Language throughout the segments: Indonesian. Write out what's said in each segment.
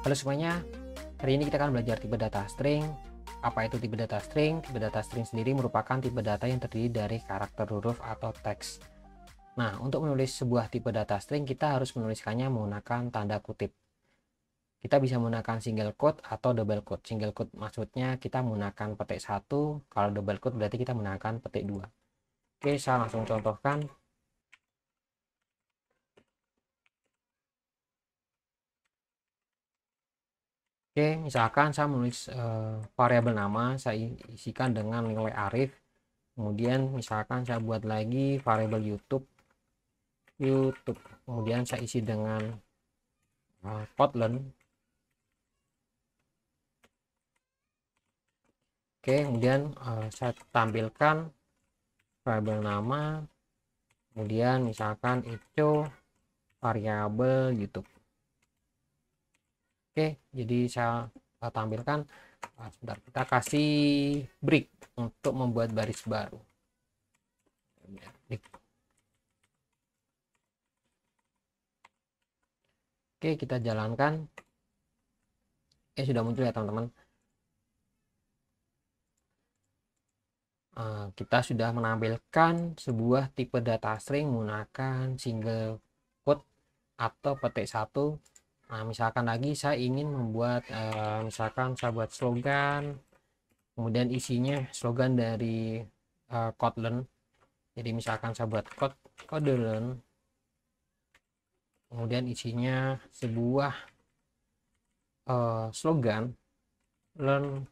Halo semuanya, hari ini kita akan belajar tipe data string. Apa itu tipe data string? Tipe data string sendiri merupakan tipe data yang terdiri dari karakter huruf atau teks. Nah, untuk menulis sebuah tipe data string, kita harus menuliskannya menggunakan tanda kutip. Kita bisa menggunakan single quote atau double quote. Single quote maksudnya kita menggunakan petik 1, kalau double quote berarti kita menggunakan petik 2. Oke, saya langsung contohkan. Oke, misalkan saya menulis variabel nama, saya isikan dengan nilai arif. Kemudian misalkan saya buat lagi variabel YouTube, kemudian saya isi dengan Kotlin. Oke, kemudian saya tampilkan variabel nama, kemudian misalkan itu variabel YouTube. Oke, jadi saya tampilkan. Sebentar, kita kasih break untuk membuat baris baru. Oke, kita jalankan. Sudah muncul ya teman-teman. Kita sudah menampilkan sebuah tipe data string menggunakan single quote atau petik 1. Nah, misalkan lagi saya ingin membuat misalkan saya buat slogan, kemudian isinya slogan dari Kotlin. Jadi misalkan saya buat Kotlin, kemudian isinya sebuah slogan learn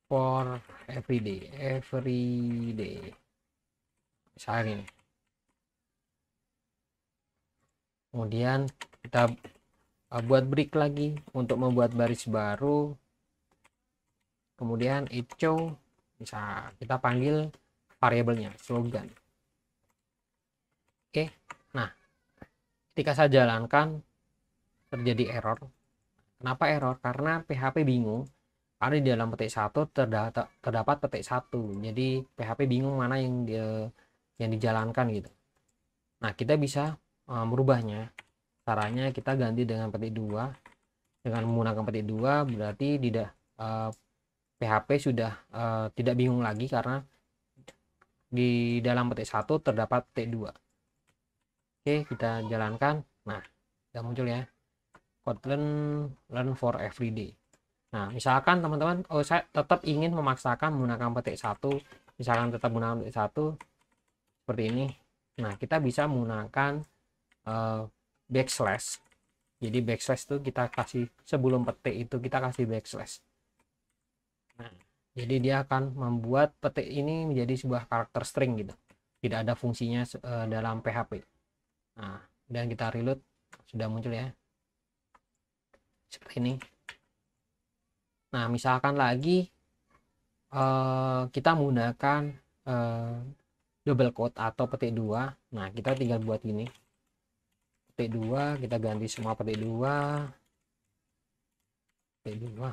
for everyday misalnya ini. Kemudian kita buat break lagi untuk membuat baris baru, kemudian echo bisa kita panggil variabelnya slogan. Oke, nah ketika saya jalankan terjadi error. Kenapa error? Karena PHP bingung, karena di dalam petik 1 terdapat petik 1, jadi PHP bingung mana yang dijalankan gitu. Nah, kita bisa merubahnya. Caranya kita ganti dengan petik 2. Dengan menggunakan petik 2 berarti tidak PHP sudah tidak bingung lagi karena di dalam petik 1 terdapat petik 2. Oke, kita jalankan. Nah, sudah muncul ya. Kotlin learn for everyday. Nah, misalkan teman-teman, saya tetap ingin memaksakan menggunakan petik 1, misalkan tetap menggunakan petik 1 seperti ini. Nah, kita bisa menggunakan backslash. Jadi backslash itu kita kasih sebelum petik itu kita kasih backslash. Nah, jadi dia akan membuat petik ini menjadi sebuah karakter string gitu. Tidak ada fungsinya dalam PHP. Nah, dan kita reload, sudah muncul ya. Seperti ini. Nah, misalkan lagi kita menggunakan double quote atau petik 2. Nah, kita tinggal buat gini. Petik 2, kita ganti semua petik 2. Petik 2.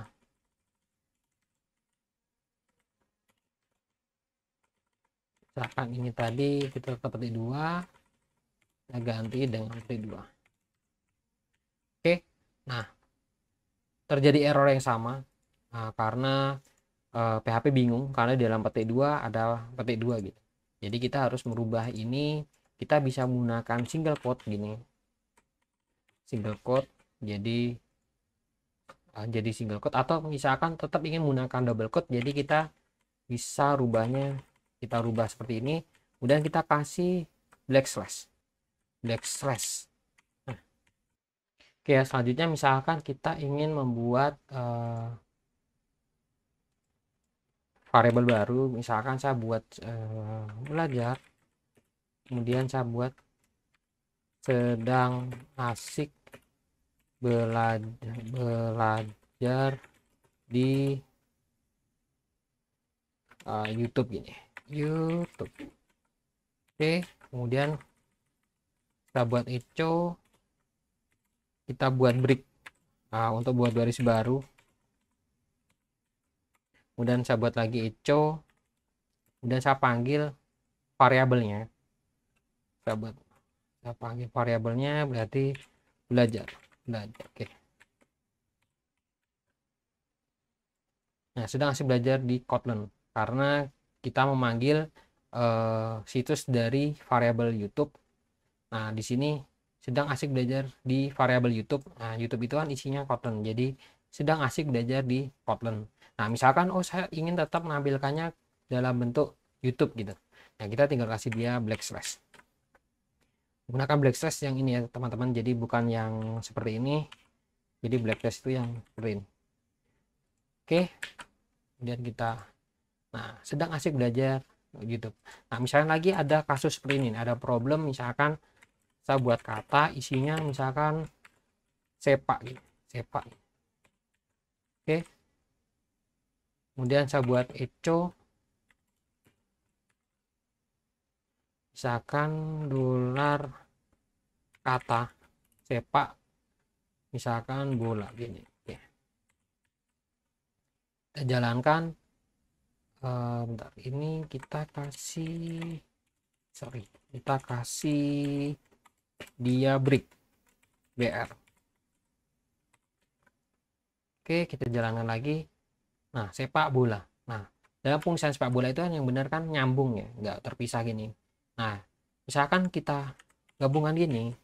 Misalkan ini tadi kita tetap petik 2. Kita ganti dengan petik 2. Oke. Nah, terjadi error yang sama. Nah, karena PHP bingung karena di dalam petik 2 ada petik 2 gitu. Jadi kita harus merubah ini. Kita bisa menggunakan single quote gini. Single quote jadi single quote, atau misalkan tetap ingin menggunakan double quote, jadi kita bisa rubahnya, kita rubah seperti ini, kemudian kita kasih backslash. Nah, oke ya, selanjutnya misalkan kita ingin membuat variabel baru, misalkan saya buat belajar, kemudian saya buat sedang asik belajar di YouTube gini, YouTube. Oke, kemudian kita buat echo, kita buat break untuk buat baris baru, kemudian saya buat lagi echo, kemudian saya panggil variabelnya, saya panggil variabelnya berarti belajar. belajar. Oke. Nah, sedang asik belajar di Kotlin karena kita memanggil situs dari variabel YouTube. Nah, di sini sedang asik belajar di variabel YouTube. Nah, YouTube itu kan isinya Kotlin. Jadi sedang asik belajar di Kotlin. Nah, misalkan saya ingin tetap menampilkannya dalam bentuk YouTube gitu. Nah, kita tinggal kasih dia backslash. Gunakan backslash yang ini ya, teman-teman. Jadi bukan yang seperti ini. Jadi backslash itu yang seperti ini. Oke. Kemudian kita sedang asik belajar YouTube. Nah, misalnya lagi ada kasus seperti ini, ada problem misalkan saya buat kata isinya misalkan sepak gitu, sepak. Oke. Kemudian saya buat echo misalkan dolar kata sepak misalkan bola gini. Oke. Kita jalankan. Bentar, ini kita kasih dia break BR. Oke, kita jalankan lagi. Nah, sepak bola. Nah, dalam fungsi sepak bola itu kan yang benar kan nyambung ya, nggak terpisah gini. Nah, misalkan kita gabungan gini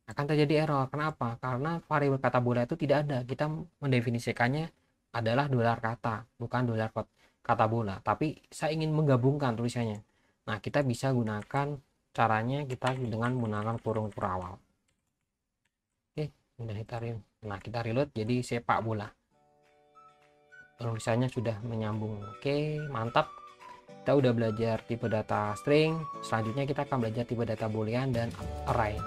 akan terjadi error. Kenapa? Karena variabel kata bola itu tidak ada. Kita mendefinisikannya adalah dolar kata, bukan dolar kata bola. Tapi saya ingin menggabungkan tulisannya. Nah, kita bisa gunakan caranya kita dengan menggunakan kurung awal. Oke, udah kita reload. Nah, kita reload jadi sepak bola. Tulisannya sudah menyambung. Oke, mantap. Kita udah belajar tipe data string. Selanjutnya kita akan belajar tipe data boolean dan array.